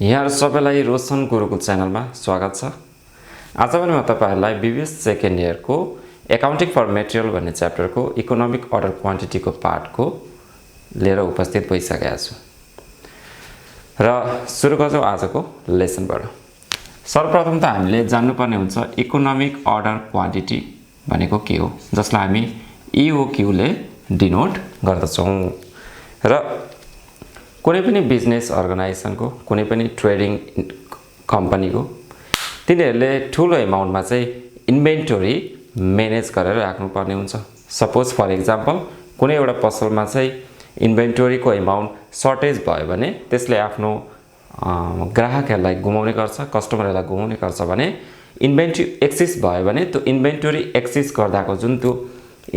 यहाँ सबैलाई रोशन गुरुकुल च्यानलमा स्वागत छ। आज पनि म तपाईहरुलाई बीबीएस सेकेन्ड इयरको एकाउन्टिङ फर मटेरियल भन्ने च्याप्टरको इकोनोमिक अर्डर क्वान्टिटीको पार्टको लिएर उपस्थित भइसकेको छु। र सुरु गर्छौं आजको लेसनबाट। सर्वप्रथम त हामीले जान्नुपर्ने हुन्छ इकोनोमिक अर्डर क्वान्टिटी भनेको के हो, जसलाई हामी EOQ ले डिनोट गर्दछौं। र कुनै पनि बिजनेस अर्गनाइजेसनको कुनै पनि ट्रेडिङ कम्पनीको तिनीहरूले ठूलो अमाउन्टमा चाहिँ इन्भेन्टरी म्यानेज गरेर राख्नुपर्ने हुन्छ। सपोज फर एक्जाम्पल कुनै एउटा पसलमा चाहिँ इन्भेन्टरीको अमाउन्ट सर्टेज भयो भने त्यसले आफ्नो ग्राहकहरूलाई गुमाउने गर्छ, कस्टमरहरूलाई गुमाउने गर्छ भने इन्भेन्टरी एक्सिस भयो भने त्यो इन्भेन्टरी एक्सिस गर्दाको जुन त्यो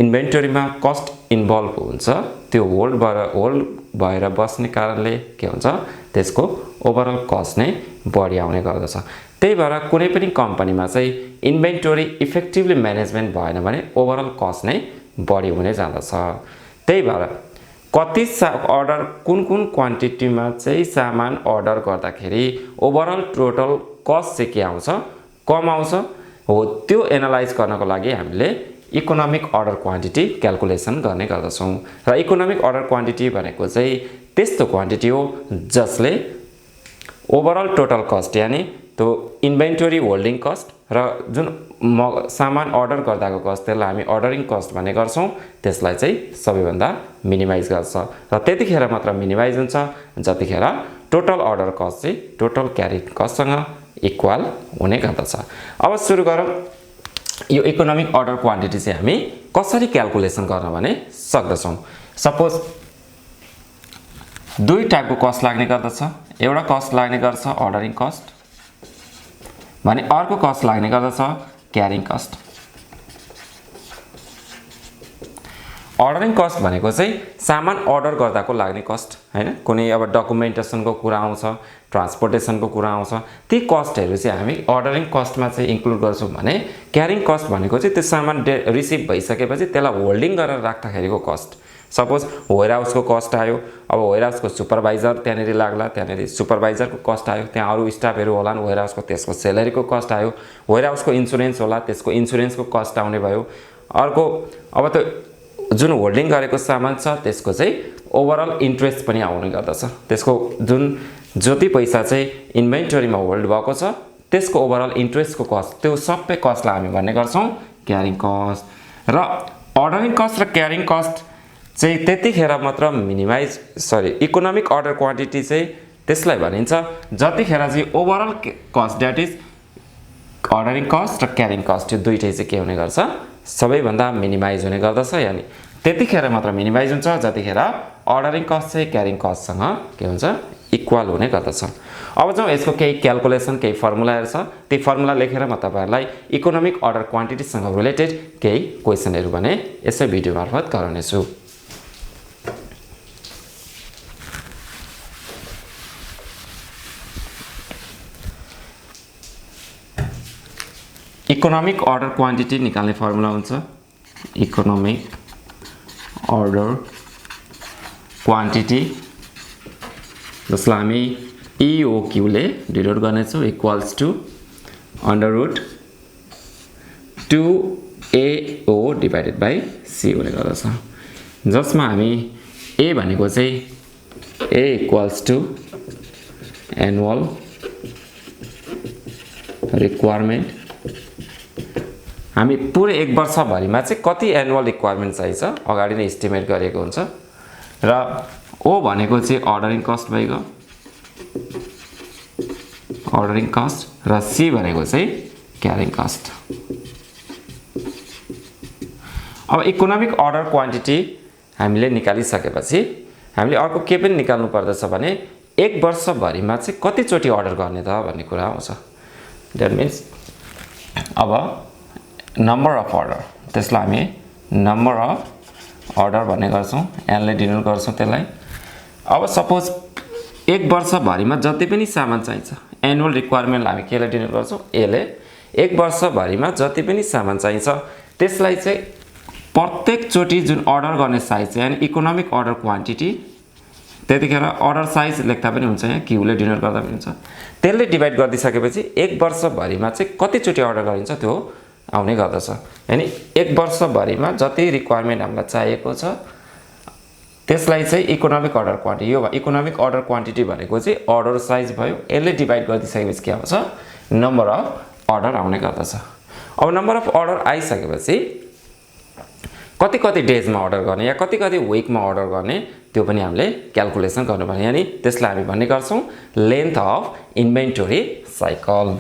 इन्भेन्टरीमा कस्ट इन्भल्भ हुन्छ त्यो होल्ड भएर बस्ने कारणले के हुन्छ, त्यसको ओभरअल कस्ट नै बढी आउने गर्दछ। त्यही भएर कुनै पनि कम्पनीमा चाहिँ इन्भेन्टरी इफेक्टिभली म्यानेजमेन्ट भएन भने ओभरअल कस्ट नै बढी हुने जाँदछ। त्यही भएर कति अर्डर कुन क्वान्टिटीमा चाहिँ सामान अर्डर गर्दाखेरि ओभरअल टोटल कस्ट चाहिँ के आउँछ, कम आउँछ हो, त्यो एनालाइज गर्नको लागि हामीले इकोनोमिक अर्डर क्वान्टिटी क्याल्कुलेसन गर्ने गर्दछौं। र इकोनोमिक अर्डर क्वान्टिटी भनेको चाहिँ त्यस्तो क्वान्टिटी हो जसले ओभरअल टोटल कस्ट यानी त्यो इन्भेन्टरी होल्डिङ कस्ट र जुन सामान अर्डर गर्दाको कस्ट त्यसलाई हामी अर्डरिङ कस्ट भन्ने गर्छौं, त्यसलाई चाहिँ सबैभन्दा मिनिमाइज गर्छ। र त्यतिखेर मात्र मिनिमाइज हुन्छ जतिखेर टोटल अर्डर कस्ट चाहिँ टोटल क्यारी कस्टसँग इक्वल हुने गर्दछ। अब सुरु गरौँ यो इकोनोमिक अर्डर क्वान्टिटी चाहिँ हामी कसरी क्याल्कुलेसन गर्न भने सक्दछौं। सपोज दुई टाइपको कस्ट लाग्ने गर्दछ। एउटा कस्ट लाग्ने गर्छ अर्डरिङ कस्ट भने अर्को कस्ट लाग्ने गर्दछ क्यारिङ कस्ट। अर्डरिङ कस्ट भनेको चाहिँ सामान अर्डर गर्दाको लाग्ने कस्ट हैन, कुनै अब डकुमेन्टेसनको कुरा आउँछ, ट्रान्सपोर्टेसनको कुरा आउँछ, ती कस्टहरु चाहिँ हामी अर्डरिङ कस्टमा चाहिँ इन्क्लुड गर्छौं भने क्यारिङ कस्ट भनेको चाहिँ त्यो सामान रिसिभ भइसकेपछि त्यसलाई होल्डिङ गरेर राख्दाखेरिको कस्ट। सपोज वेयरहाउसको कस्ट आयो, अब वेयरहाउसको सुपरभाइजर त्यहाँनेरि लाग्ला, त्यहाँनेरि सुपरभाइजरको कस्ट आयो, त्यहाँ अरु स्टाफहरु होलान् वेयरहाउसको, त्यसको स्यालेरीको कस्ट आयो, वेयरहाउसको इन्स्योरेन्स होला, त्यसको इन्स्योरेन्सको कस्ट आउने भयो। अर्को अब त्यो जुन होल्डिङ गरेको सामान छ त्यसको चाहिँ ओभरअल इन्ट्रेस्ट पनि आउने गर्दछ। त्यसको जुन जति पैसा चाहिँ इन्भेन्टरीमा होल्ड भएको छ त्यसको ओभरअल इन्ट्रेस्टको कस्ट, त्यो सबै कस्टलाई हामी भन्ने गर्छौं क्यारिङ कस्ट। र अर्डरिङ कस्ट र क्यारिङ कस्ट चाहिँ त्यतिखेर मात्र इकोनोमिक अर्डर क्वान्टिटी चाहिँ त्यसलाई भनिन्छ जतिखेर चाहिँ overall cost that is ordering cost र क्यारिङ कस्ट यो दुईटै चाहिँ के हुने गर्छ, सबैभन्दा मिनिमाइज हुने गर्दछ। यानी त्यतिखेर मात्र मिनिमाइज हुन्छ जतिखेर अर्डरिङ कस्ट चाहिँ क्यारिङ कस्टसँग के हुन्छ, इक्वल हुने गर्दछ। अब जाउँ यसको केही क्याल्कुलेसन, केही फर्मुलाहरु छ, ती फर्मुला लेखेर म तपाईहरुलाई इकोनोमिक अर्डर क्वान्टिटीसँग रिलेटेड केही क्वेशनहरु भने यसै भिडियो मार्फत गराउने छु। इकोनोमिक अर्डर क्वान्टिटी निकाल्ने फर्मुला हुन्छ इकोनोमिक अर्डर क्वान्टिटी जसलाई हामी EOQ ले डिनोट गर्नेछौं equals to √2AO divided by C हुने गर्दछ, जसमा हामी A भनेको चाहिँ A equals to annual requirement. हामी पुरै एक वर्ष भरिमा चाहिँ कति एनुअल रिक्वायरमेन्ट चाहिन्छ अगाडि नै एस्टिमेट गरेको हुन्छ। र O भनेको चाहिँ अर्डरिङ कस्ट भइगयो, अर्डरिङ कस्ट, र C भनेको चाहिँ क्यारिङ कस्ट। अब इकोनोमिक अर्डर क्वान्टिटी हामीले निकालिसकेपछि हामीले अर्को के पनि निकाल्नु पर्दछ भने एक वर्ष भरिमा चाहिँ कति चोटी अर्डर गर्ने त भन्ने कुरा आउँछ। दैट मिन्स अब नम्बर अफ अर्डर, त्यसलाई हामी नम्बर अफ अर्डर भन्ने गर्छौं, n ले डिनोट गर्छौं त्यसलाई। अब सपोज एक वर्ष भरिमा जति पनि सामान चाहिन्छ, एनुअल रिक्वायरमेन्ट हामी के ले डिनोट गर्छौं, a ले। एक वर्ष भरिमा जति पनि सामान चाहिन्छ त्यसलाई चाहिँ प्रत्येक चोटी जुन अर्डर गर्ने साइज यानी इकोनोमिक अर्डर क्वान्टिटी त्यतिखेर अर्डर साइज लेख्दा पनि हुन्छ, यहाँ क्यूले डिनोट गर्दा पनि हुन्छ। त्यसले डिभाइड गरिदिसकेपछि 1 वर्षभरिमा चाहिँ कतिचोटि अर्डर गरिन्छ त्यो आउने गर्दछ। यानी 1 वर्षभरिमा जति रिक्वायरमेन्ट हामीलाई चाहिएको छ त्यसलाई चाहिँ इकोनोमिक अर्डर क्वान्टिटी, यो इकोनोमिक अर्डर क्वान्टिटी भनेको चाहिँ अर्डर साइज भयो, यसले डिभाइड गरिदिसकेपछि के आउँछ, नम्बर अफ अर्डर आउने गर्दछ। अब नम्बर अफ अर्डर आइसकेपछि कति कति डेजमा अर्डर गर्ने या कति कति विकमा अर्डर गर्ने त्यो पनि हामीले क्याल्कुलेसन गर्नुपर्ने। यानी त्यसलाई हामी भन्ने गर्छौँ length of inventory cycle.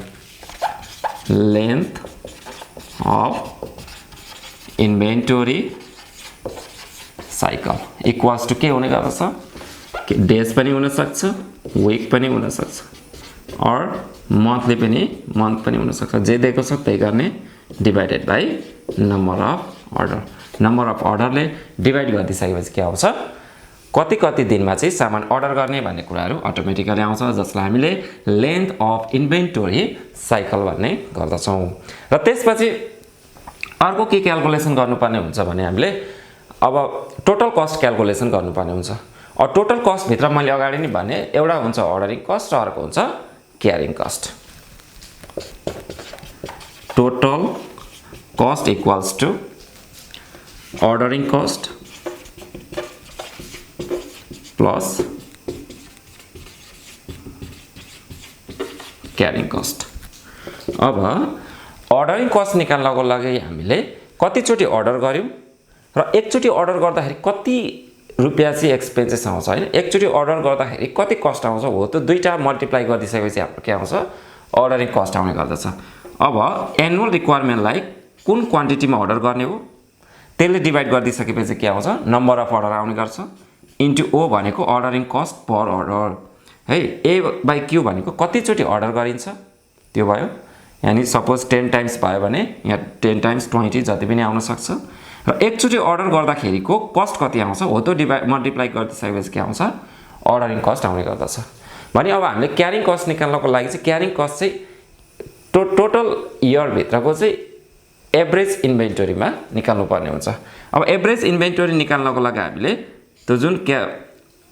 Length of inventory cycle equals to के हुने गर्दछ, डेज पनि हुनसक्छ, विक पनि हुनसक्छ, अर मन्थ पनि हुनसक्छ। जे दिएको छ त्यही गर्ने, divided by number of order. Number of अर्डरले डिभाइड गरिदिइसकेपछि के आउँछ, कति कति दिनमा चाहिँ सामान अर्डर गर्ने भन्ने कुराहरू अटोमेटिकली आउँछ, जसलाई हामीले लेन्थ अफ इन्भेन्टोरी साइकल भन्ने गर्दछौँ। र त्यसपछि अर्को के क्याल्कुलेसन गर्नुपर्ने हुन्छ भने हामीले अब टोटल कस्ट क्याल्कुलेसन गर्नुपर्ने हुन्छ। अब टोटल कस्टभित्र मैले अगाडि नै भने एउटा हुन्छ अर्डरिङ कस्ट र अर्को हुन्छ carrying cost. Total cost equals to ordering cost plus carrying cost। अब अर्डरिङ कस्ट निकाल्नको लागि हामीले कतिचोटि अर्डर गर्यौं र एकचोटि अर्डर गर्दाखेरि कति रुपैयाँ चाहिँ एक्सपेन्सेस आउँछ हैन, एकचोटि अर्डर गर्दाखेरि कति कस्ट आउँछ हो त्यो दुईटा मल्टिप्लाई गरिदिसकेपछि हाम्रो के आउँछ, अर्डरिङ कस्ट आउने गर्दछ। अब एनुअल रिक्वायरमेन्टलाई कुन क्वान्टिटीमा अर्डर गर्ने हो त्यसले डिभाइड गरिदिसकेपछि के आउँछ, नम्बर अफ अर्डर आउने गर्छ, इन्टु ओ भनेको अर्डरिङ कस्ट पर अर्डर है, ए बाई क्यू भनेको कतिचोटि अर्डर गरिन्छ त्यो भयो। यानी सपोज 10 टाइम्स भयो भने यहाँ 10 टाइम्स 20 जति पनि आउन सक्छ। र एकचोटि अर्डर गर्दाखेरिको कस्ट कति आउँछ हो त्यो डिभाइड मल्टिप्लाई गरिदिसकेपछि के आउँछ, अर्डरिङ कस्ट आउने गर्दछ। भने अब हामीले क्यारिङ कस्ट निकाल्नको लागि चाहिँ क्यारिङ कस्ट चाहिँ टोटल इयरभित्रको चाहिँ एभरेज इन्भेन्टोरीमा निकाल्नु पर्ने हुन्छ। अब एभरेज इन्भेन्टोरी निकाल्नको लागि हामीले त्यो जुन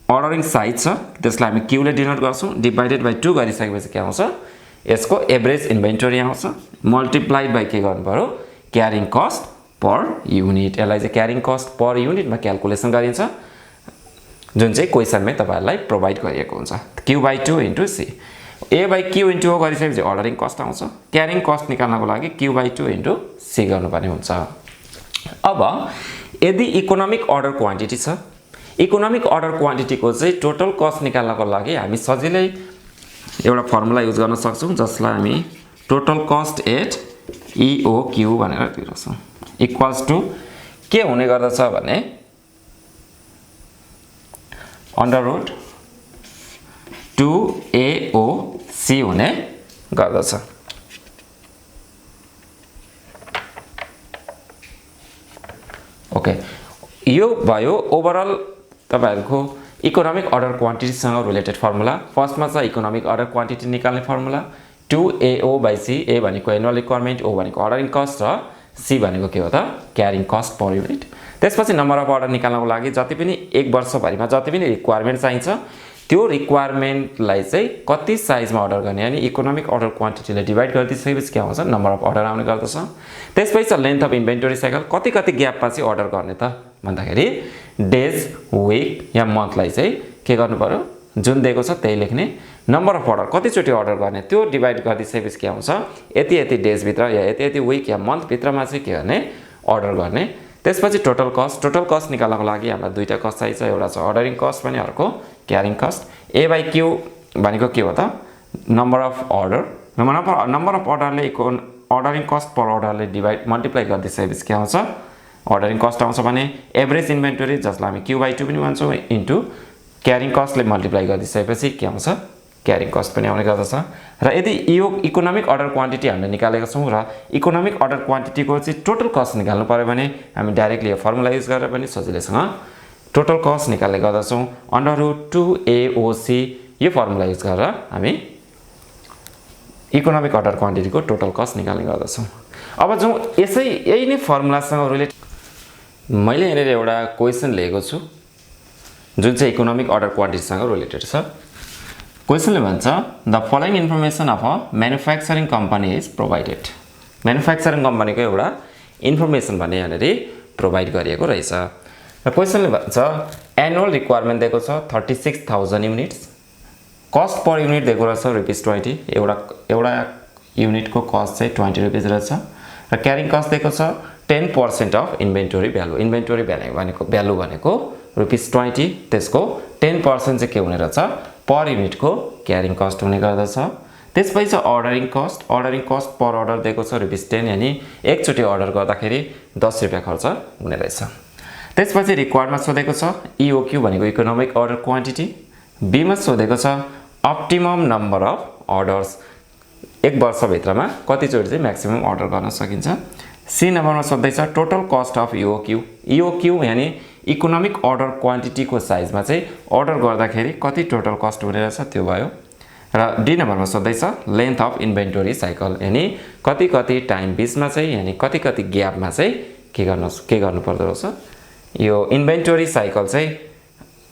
अर्डरिङ साइज छ त्यसलाई हामी क्यूले डिनोट गर्छौँ, डिभाइडेड बाई 2 गरिसकेपछि के आउँछ, यसको एभरेज इन्भेन्टोरी आउँछ, मल्टिप्लाइड बाई के गर्नु पर्यो, क्यारिङ कस्ट पर युनिट। यसलाई चाहिँ क्यारिङ कस्ट पर युनिटमा क्याल्कुलेसन गरिन्छ, जुन चाहिँ क्वेसनमै तपाईहरुलाई प्रोभाइड गरिएको हुन्छ। Q by 2 into C, A by Q into O गरिसकेपछि अर्डरिङ कस्ट आउँछ, क्यारिङ कस्ट निकाल्नको लागि क्यू बाई 2 इन्टु सी गर्नुपर्ने हुन्छ। अब यदि इकोनोमिक अर्डर क्वान्टिटी छ, इकोनोमिक अर्डर क्वान्टिटीको चाहिँ टोटल कस्ट निकाल्नको लागि हामी सजिलै एउटा फर्मुला युज गर्न सक्छौँ, जसलाई हामी टोटल कस्ट एट इओक्यू भनेर दिन्छौँ, इक्वल्स टु के हुने गर्दछ भने अन्डर रुट 2AOC हुने गर्दछ। ओके, यो भयो ओभरअल तपाईहरुको इकोनोमिक अर्डर क्वान्टिटीसँग रिलेटेड फर्मुला। फर्स्टमा छ इकोनोमिक अर्डर क्वान्टिटी निकाल्ने फर्मुला 2AO/C, ए भनेको एनुअल रिक्वायरमेन्ट, ओ भनेको अर्डरिङ कस्ट र सी भनेको के हो त, क्यारिङ कस्ट पर युनिट। त्यसपछि नम्बर अफ अर्डर निकाल्नको लागि जति पनि 1 वर्षभरिमा जति पनि रिक्वायरमेन्ट चाहिन्छ त्यो रिक्वायरमेन्टलाई चाहिँ कति साइजमा अर्डर गर्ने, यानी इकोनोमिक अर्डर क्वान्टिटीले डिभाइड गरिदिएपछि के आउँछ, नम्बर अफ अर्डर आउने गर्दछ। त्यसपछि लेन्थ अफ इन्भेन्टोरी साइकल, कति कति ग्यापमा चाहिँ अर्डर गर्ने त भन्दाखेरि डेज, विक या मन्थलाई चाहिँ के गर्नु पर्यो, जुन दिएको छ त्यही लेख्ने, नम्बर अफ अर्डर कतिचोटि अर्डर गर्ने त्यो डिभाइड गरिदिएपछि के आउँछ, यति यति डेज भित्र या यति यति विक या मन्थ भित्रमा चाहिँ के गर्ने, अर्डर गर्ने। त्यसपछि टोटल कस्ट निकाल्नको लागि हामीलाई दुईटा कस्ट चाहिन्छ, एउटा छ अर्डरिङ कस्ट भने अर्को carrying cost. A by Q भनेको के हो त, number of order, number of अर्डरले अर्डरिङ कस्ट पर अर्डरले डिभाइड मल्टिप्लाई गरिदिएपछि के आउँछ, अर्डरिङ कस्ट आउँछ भने एभरेज इन्भेन्टोरी जसलाई हामी क्यू बाई 2 पनि भन्छौँ इन्टु क्यारिङ कस्टले मल्टिप्लाई गरिदिएपछि के आउँछ, क्यारिङ कस्ट पनि आउने गर्दछ। र यदि यो इकोनोमिक अर्डर क्वान्टिटी हामीले निकालेका छौँ र इकोनोमिक अर्डर क्वान्टिटीको चाहिँ टोटल कस्ट निकाल्नु पर्यो भने हामी डाइरेक्टली यो फर्मुला युज गरेर पनि सजिलैसँग टोटल कस्ट निकाल्ने गर्दछौँ। अन्डर रुट 2AOC यो फर्मुला युज गरेर हामी इकोनोमिक अर्डर क्वान्टिटीको टोटल कस्ट निकाल्ने गर्दछौँ। अब जो यही नै फर्मुलासँग रिलेटेड मैले यहाँनिर एउटा क्वेसन लिएको छु, जुन चाहिँ इकोनोमिक अर्डर क्वान्टिटीसँग रिलेटेड छ। क्वेसनले भन्छ the following information of a manufacturing company is provided. Manufacturing कम्पनीको एउटा इन्फर्मेसन भने यहाँनिर प्रोभाइड गरिएको रहेछ। र क्वेसनले भन्छ एनुअल रिक्वायरमेन्ट दिएको छ 36,000 युनिट्स, कस्ट पर युनिट दिएको रहेछ ₹20। एउटा युनिटको कस्ट चाहिँ ₹20 रहेछ र क्यारिङ कस्ट दिएको छ 10% of inventory value. Inventory value भनेको ₹20, त्यसको 10% चाहिँ के हुने रहेछ पर युनिटको क्यारिङ कस्ट हुने गर्दछ। त्यसपछि चाहिँ अर्डरिङ कस्ट पर अर्डर दिएको छ ₹10, यानी एकचोटि अर्डर गर्दाखेरि ₹10 खर्च हुने रहेछ। त्यसपछि रिक्वायरमा सोधेको छ EOQ भनेको इकोनोमिक अर्डर क्वान्टिटी, बीमा सोधेको छ अप्टिमम नम्बर अफ अर्डर्स, एक वर्षभित्रमा कतिचोटि चाहिँ म्याक्सिमम अर्डर गर्न सकिन्छ। सी नम्बरमा सोध्दैछ टोटल कस्ट अफ EOQ यानी इकोनोमिक अर्डर क्वान्टिटीको साइजमा चाहिँ अर्डर गर्दाखेरि कति टोटल कस्ट हुने रहेछ त्यो भयो। र डी नम्बरमा सोध्दैछ लेन्थ अफ इन्भेन्टोरी साइकल, यानी कति टाइम बिचमा चाहिँ यानी कति ग्यापमा चाहिँ के गर्नु पर्दो रहेछ, यो इन्भेन्टोरी साइकल चाहिँ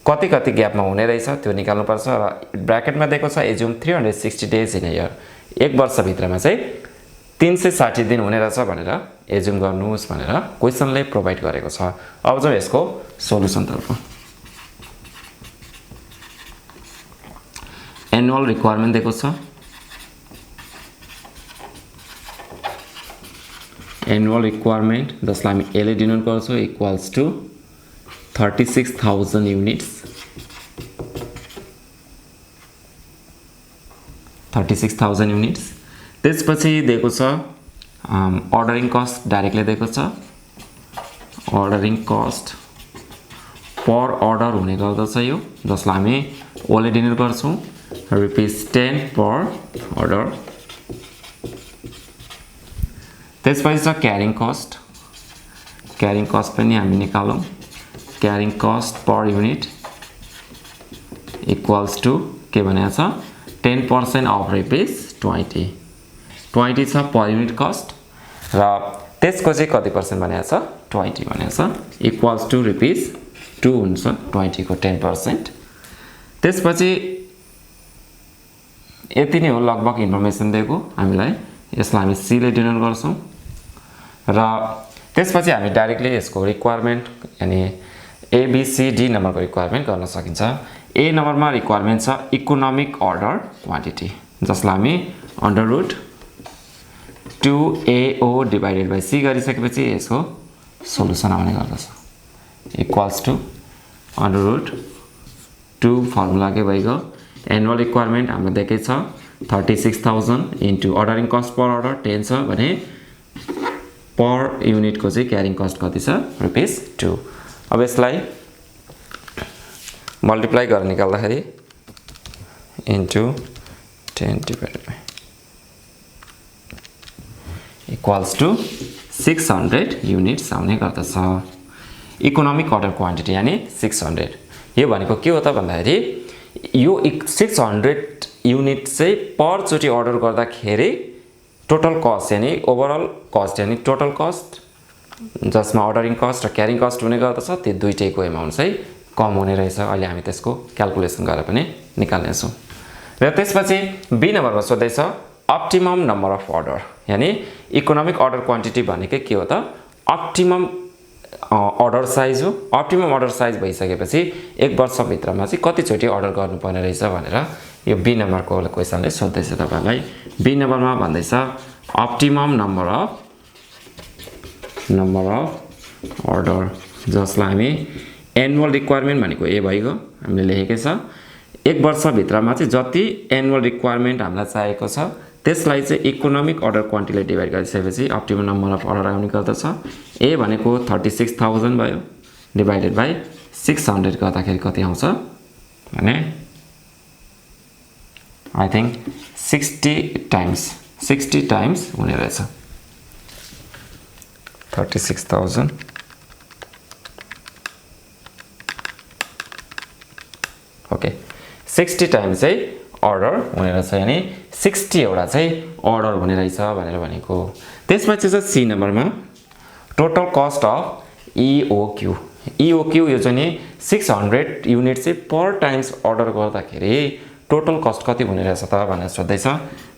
कति ग्यापमा हुने रहेछ त्यो निकाल्नुपर्छ। र ब्र्याकेटमा दिएको छ assume 360 days in a year, एक वर्षभित्रमा चाहिँ 360 दिन हुने रहेछ भनेर एज्युम गर्नुहोस् भनेर क्वेसनले प्रोभाइड गरेको छ। अब चाहिँ यसको सोलुसनतर्फ एनुअल रिक्वायरमेन्ट दिएको छ, एनुअल रिक्वायरमेन्ट जसलाई हामी एले डिनोट गर्छौँ इक्वल्स टु 36,000 युनिट्स, 36,000 युनिट्स। त्यसपछि दिएको छ अर्डरिङ कस्ट डाइरेक्टली दिएको छ, अर्डरिङ कस्ट पर अर्डर हुने गर्दछ यो, जसलाई हामी ओले डिनोट गर्छौँ ₹10 पर अर्डर। त्यसपछि छ क्यारिङ कस्ट पनि हामी निकालौँ, carrying cost per unit equals to के भनेको छ 10% अफ ₹20 छ पर युनिट कस्ट, र त्यसको चाहिँ कति पर्सेन्ट भनेको छ 20 भनेको छ इक्वल्स टु ₹2 हुन्छ 20 को 10%। त्यसपछि यति नै हो लगभग इन्फर्मेसन दिएको हामीलाई, यसलाई हामी सीले डिनोट गर्छौँ। र त्यसपछि हामी डाइरेक्टली यसको रिक्वायरमेन्ट यानी ABCD नम्बरको रिक्वायरमेन्ट गर्न सकिन्छ। ए नम्बरमा रिक्वायरमेन्ट छ इकोनोमिक अर्डर क्वान्टिटी, जसलाई हामी √2AO डिभाइडेड बाई C गरिसकेपछि यसको सोलुसन आउने गर्दछ इक्वल्स टु √2 फर्मुला के भइगयो। एनुअल रिक्वायरमेन्ट हाम्रो दिएकै छ 36,000 into ordering cost per order 10 छ भने पर युनिटको चाहिँ क्यारिङ कस्ट कति छ ₹2। अब यसलाई मल्टिप्लाई गरेर निकाल्दाखेरि into 10 divided by equals to 600 units आउने गर्दछ। इकोनोमिक अर्डर क्वान्टिटी यानी 600, यो भनेको के हो त भन्दाखेरि यो 600 युनिट चाहिँ पर चोटि अर्डर गर्दाखेरि टोटल कस्ट यानी ओभरअल कस्ट यानी टोटल कस्ट जसमा अर्डरिङ कस्ट र क्यारिङ कस्ट हुने गर्दछ, त्यो दुईटैको एमाउन्ट चाहिँ कम हुने रहेछ। अहिले हामी त्यसको क्याल्कुलेसन गरेर पनि निकाल्नेछौँ। र त्यसपछि बी नम्बरमा सोध्दैछ अप्टिमम नम्बर अफ अर्डर, यानी इकोनोमिक अर्डर क्वान्टिटी भनेकै के हो त अप्टिमम अर्डर साइज हो। अप्टिमम अर्डर साइज भइसकेपछि एक वर्षभित्रमा चाहिँ कतिचोटि अर्डर गर्नुपर्ने रहेछ भनेर यो बी नम्बरको क्वेसनले सोध्दैछ तपाईलाई। बी नम्बरमा भन्दैछ अप्टिमम नम्बर अफ अर्डर, जसलाई हामी एनुअल रिक्वायरमेन्ट भनेको ए भइगयो हामीले लेखेकै छ। एक वर्षभित्रमा चाहिँ जति एनुअल रिक्वायरमेन्ट हामीलाई चाहिएको छ त्यसलाई चाहिँ इकोनोमिक अर्डर क्वान्टिटीले डिभाइड गरिसकेपछि अप्टिमम नम्बर अफ अर्डर आउने गर्दछ। ए भनेको 36,000 भयो डिभाइडेड बाई 600 गर्दाखेरि कति आउँछ भने आई थिंक 60 टाइम्स हुने रहेछ 36,000 ओके 60 टाइम्स चाहिँ अर्डर हुने रहेछ, यानी 60 एउटा चाहिँ अर्डर हुने रहेछ भनेर भनेको। त्यसपछि चाहिँ सी नम्बरमा टोटल कस्ट अफ EOQ इओक्यू यो चाहिँ नि 600 युनिट चाहिँ पर टाइम्स अर्डर गर्दाखेरि टोटल कस्ट कति हुने रहेछ त भनेर सोध्दैछ।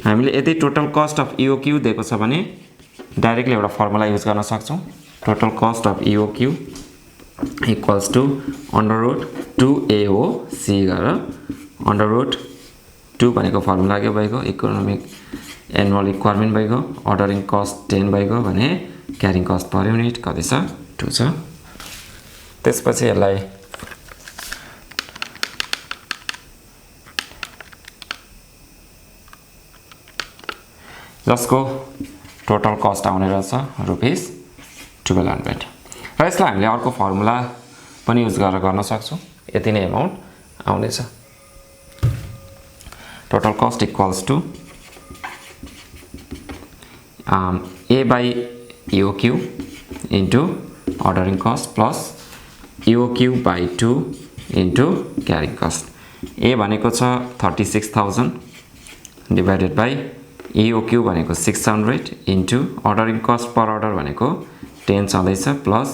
हामीले यदि टोटल कस्ट अफ इओक्यू दिएको छ भने डाइरेक्टली एउटा फर्मुला युज गर्न सक्छौँ। Total cost of EOQ equals to √2AOC गरेर √2 भनेको फर्मुला के भइगयो इकोनोमिक एनुअल रिक्वायरमेन्ट भइगयो, अर्डरिङ कस्ट 10 भइगयो भने क्यारिङ कस्ट पर युनिट कति छ 2 छ। त्यसपछि यसलाई जसको टोटल कस्ट आउने रहेछ ₹1200 र यसलाई हामीले अर्को फर्मुला पनि युज गरेर गर्न सक्छौँ। यति नै अमाउन्ट आउनेछ। Total cost equals to A/EOQ into ordering cost plus EOQ by 2 into carrying cost. A भनेको छ 36,000 डिभाइडेड बाई EOQ भनेको 600 into ordering cost per order भनेको 10 छँदैछ प्लस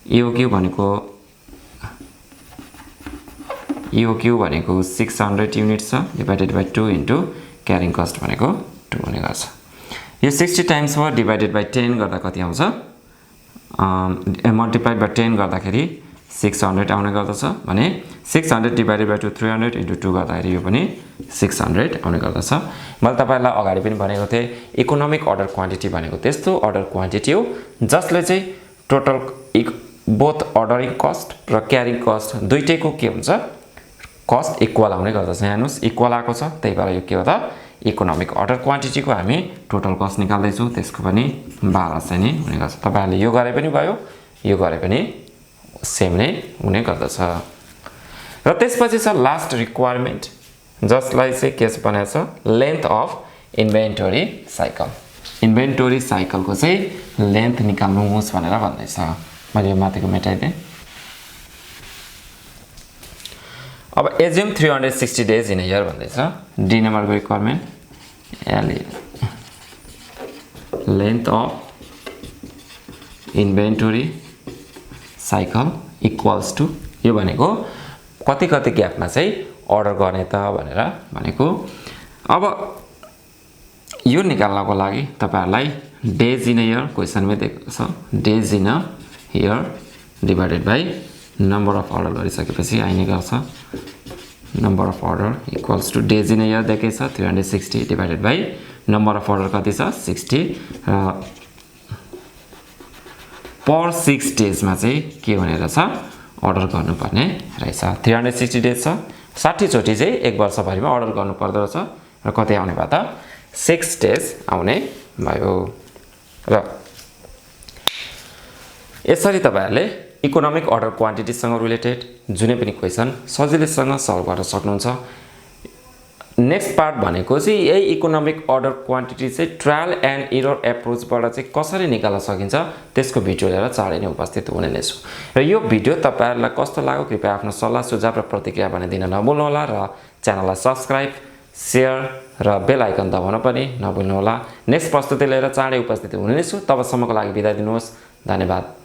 EOQ भनेको 600 युनिट छ divided by 2 into carrying cost भनेको 2 हुने गर्छ। यो 60 टाइम्स भयो डिभाइडेड बाई 10 गर्दा कति आउँछ मल्टिप्लाइड बाई 10 गर्दाखेरि 600 आउने गर्दछ भने 600 डिभाइडेड बाई 2 300 इन्टु 2 गर्दाखेरि यो पनि 600 आउने गर्दछ। मैले तपाईहरुलाई अगाडि पनि भनेको थिएँ इकोनोमिक अर्डर क्वान्टिटी भनेको त्यस्तो अर्डर क्वान्टिटी हो जसले चाहिँ टोटल बोथ अर्डरिङ कस्ट र क्यारिङ कस्ट दुईटैको के हुन्छ कस्ट इक्वल आउने गर्दछ। हेर्नुस् इक्वल आएको छ त्यही भएर यो के हो त इकोनोमिक अर्डर क्वान्टिटीको हामी टोटल कस्ट निकाल्दै छौं त्यसको पनि 1200 नै हुने गर्छ। तपाईहरुले यो गरे पनि भयो यो गरे पनि सेम नै हुने गर्दछ। र त्यसपछि छ लास्ट रिक्वायरमेन्ट जसलाई चाहिँ के भनेको छ length of inventory cycle. Inventory साइकलको चाहिँ लेन्थ निकाल्नुहोस् भनेर भन्दैछ। मैले यो माथिको मेटाइदिएँ। अब assume 360 days in a year भन्दैछ। डी नम्बरको requirement length of inventory cycle equals to यो भनेको कति कति ग्यापमा चाहिँ अर्डर गर्ने त भनेर भनेको। अब यो निकाल्नको लागि तपाईहरुलाई डेज इन अ इयर क्वेशनमै दिएको छ days in a year divided by number of order गरिसकेपछि आइने गर्छ। Number of order equals to days in a year दिएकै छ 360 divided by number of order कति छ 60 पर 6 डेजमा चाहिँ के हुने रहेछ अर्डर गर्नुपर्ने रहेछ। 360 डेज छ 60 चोटि चाहिँ एक वर्षभरिमा अर्डर गर्नु पर्दो रहेछ र कति आउने भयो त 6 डेज आउने भयो। र यसरी तपाईहरुले इकोनोमिक अर्डर क्वान्टिटीसँग रिलेटेड जुनै पनि क्वेशन सजिलैसँग सल्भ गर्न सक्नुहुन्छ। नेक्स्ट पार्ट भनेको चाहिँ यही इकोनोमिक अर्डर क्वान्टिटी चाहिँ ट्रायल एन्ड एरर एप्रोचबाट चाहिँ कसरी निकाल्न सकिन्छ त्यसको भिडियो लिएर चाँडै नै उपस्थित हुने नै छु। र यो भिडियो तपाईहरुलाई कस्तो लाग्यो कृपया आफ्नो सल्लाह सुझाव र प्रतिक्रिया भनिदिन नभुल्नु होला र च्यानललाई सब्स्क्राइब शेयर र बेल आइकन दबाउन पनि नभुल्नु होला। नेक्स्ट प्रस्तुति लिएर चाँडै उपस्थित हुने नै छु। तबसम्मको लागि बिदा दिनुहोस्। धन्यवाद।